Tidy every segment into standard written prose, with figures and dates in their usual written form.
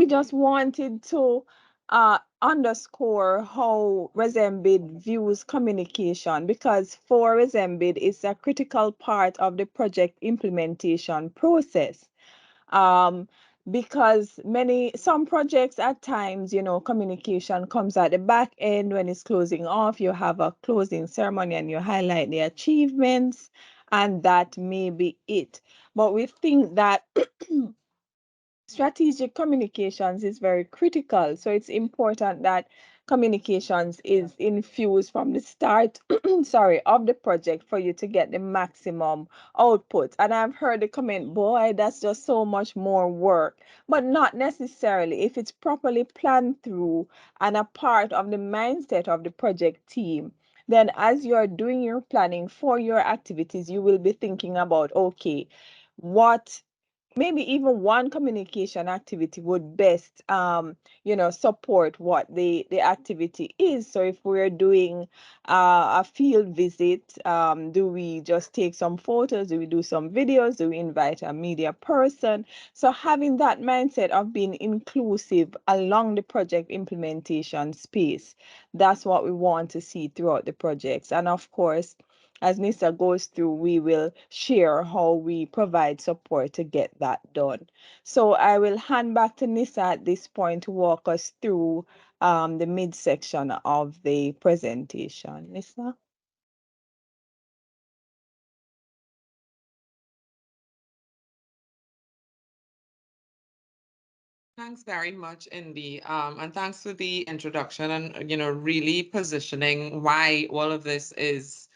we just wanted to underscore how Resembid views communication, because for Resembid, it's a critical part of the project implementation process. um, because some projects at times, communication comes at the back end when it's closing off. You have a closing ceremony and you highlight the achievements, and that may be it. But we think that strategic communications is very critical. So it's important that communications is infused from the start, sorry, of the project for you to get the maximum output. And I've heard the comment, boy, that's just so much more work. But not necessarily. If it's properly planned through and a part of the mindset of the project team, then as you're doing your planning for your activities, you will be thinking about, okay, what maybe even one communication activity would best support what the activity is. So if we're doing a field visit, do we just take some photos, do we do some videos, do we invite a media person? So having that mindset of being inclusive along the project implementation space, that's what we want to see throughout the projects. And of course, as Nisa goes through, we will share how we provide support to get that done. So I will hand back to Nisa at this point to walk us through the midsection of the presentation. Nisa? Thanks very much, Indy. And thanks for the introduction and, really positioning why all of this is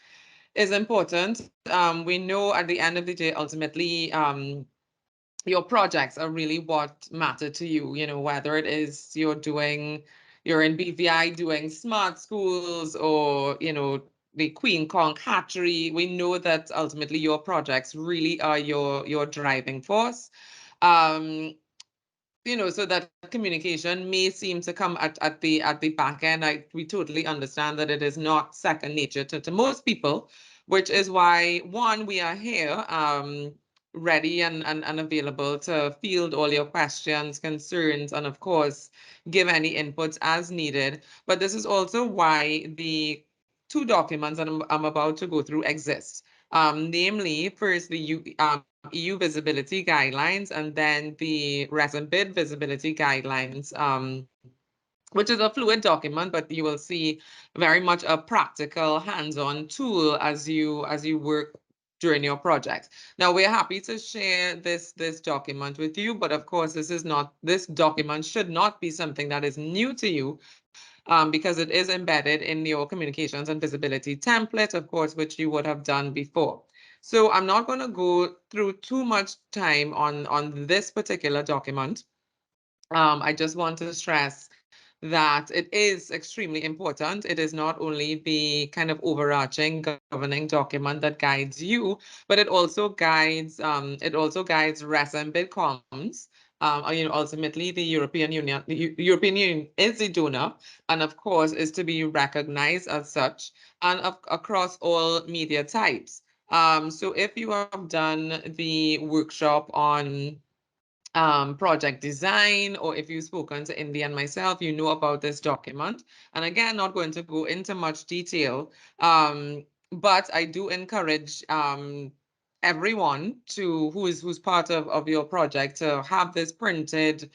important. We know at the end of the day, ultimately, your projects are really what matter to you, whether it is you're in BVI doing smart schools or, the Queen Conch hatchery. We know that ultimately your projects really are your driving force. Um, so that communication may seem to come at the back end. We totally understand that it is not second nature to most people, which is why one, we are here ready and available to field all your questions, concerns, and of course give any inputs as needed. But this is also why the two documents that I'm about to go through exist. Namely, first EU visibility guidelines, and then the RESMBID visibility guidelines, which is a fluid document, but you will see very much a practical, hands-on tool as you work during your project. Now, we're happy to share this document with you, but of course, this document should not be something that is new to you, because it is embedded in your communications and visibility template, of course, which you would have done before. So I'm not going to go through too much time on this particular document. I just want to stress that it is extremely important. It is not only the kind of overarching governing document that guides you, but it also guides RES and BidComs. Ultimately, the European Union is the donor, and of course, is to be recognized as such, and across all media types. So if you have done the workshop on project design, or if you've spoken to Indy and myself, you know about this document. And again, not going to go into much detail, but I do encourage everyone who's part of your project to have this printed.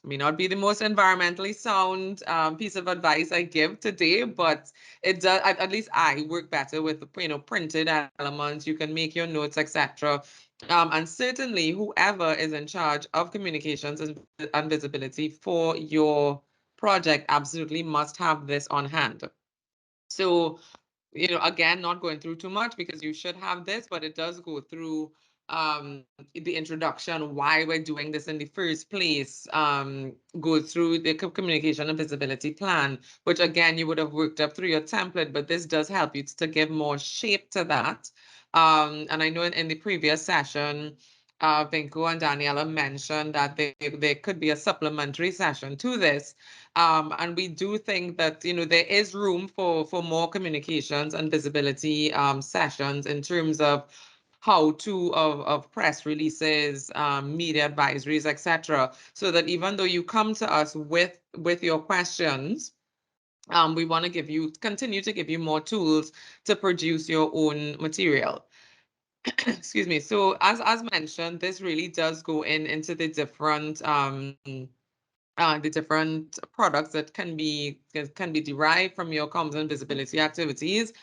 May not be the most environmentally sound piece of advice I give today, but it does. At least I work better with printed elements. You can make your notes, etc. And certainly, whoever is in charge of communications and visibility for your project absolutely must have this on hand. So, again, not going through too much because you should have this, but it does go through the introduction, why we're doing this in the first place, go through the communication and visibility plan, which again, you would have worked up through your template, but this does help you to give more shape to that. And I know in the previous session, Vinko and Daniela mentioned that there could be a supplementary session to this. And we do think that, there is room for more communications and visibility sessions in terms of how-to of press releases, media advisories, etc. So that even though you come to us with your questions, we want to continue to give you more tools to produce your own material. Excuse me. So as mentioned, this really does go into the different products that can be derived from your comms and visibility activities.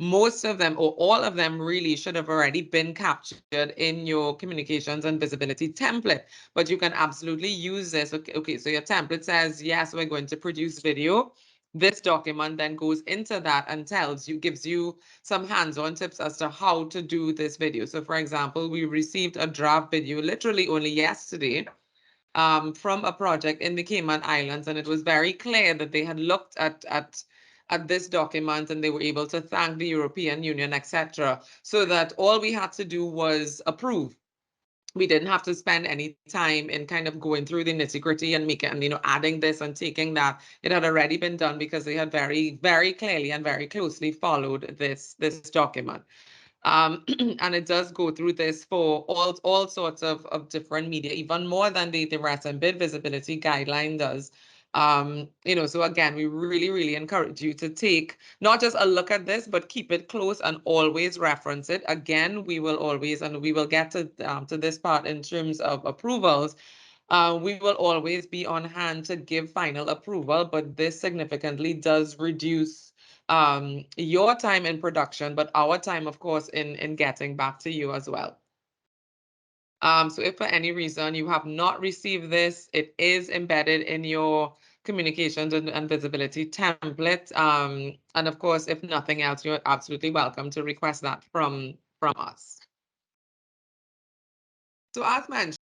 Most of them, or all of them, really should have already been captured in your communications and visibility template. But you can absolutely use this. Okay, so your template says, yes, we're going to produce video. This document then goes into that and gives you some hands-on tips as to how to do this video. So for example, we received a draft video literally only yesterday from a project in the Cayman Islands, and it was very clear that they had looked at this document and they were able to thank the European Union, etc. So that all we had to do was approve. We didn't have to spend any time in kind of going through the nitty-gritty and adding this and taking that. It had already been done because they had very, very clearly and very closely followed this document. And it does go through this for all sorts of different media, even more than the REST and bid visibility guideline does. So again, we really, really encourage you to take not just a look at this, but keep it close and always reference it. Again, we will always, and we will get to this part in terms of approvals. We will always be on hand to give final approval, but this significantly does reduce your time in production, but our time, of course, in getting back to you as well. So if for any reason you have not received this, it is embedded in your communications and visibility template. And of course, if nothing else, you're absolutely welcome to request that from us. So as mentioned,